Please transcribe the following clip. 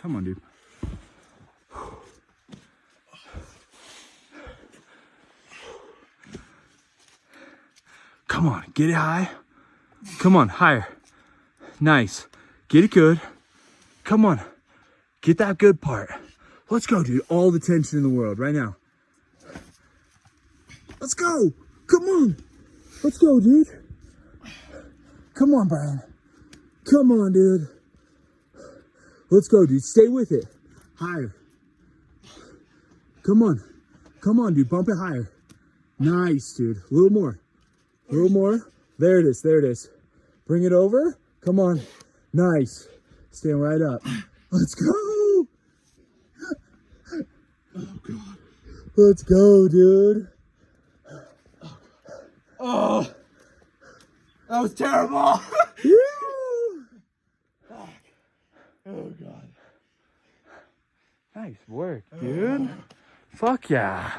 Come on, dude. Come on, get it high. Come on, higher. Nice. Get it good. Come on. Get that good part. Let's go, dude. All the tension in the world right now. Let's go. Come on. Let's go, dude. Come on, Brian. Come on, dude. Let's go, dude. Stay with it. Higher. Come on. Come on, dude. Bump it higher. Nice, dude. A little more. A little more. There it is. There it is. Bring it over. Come on. Nice. Stand right up. Let's go. Oh, God. Let's go, dude. Oh, that was terrible. Oh, God. Nice work, dude. Fuck yeah.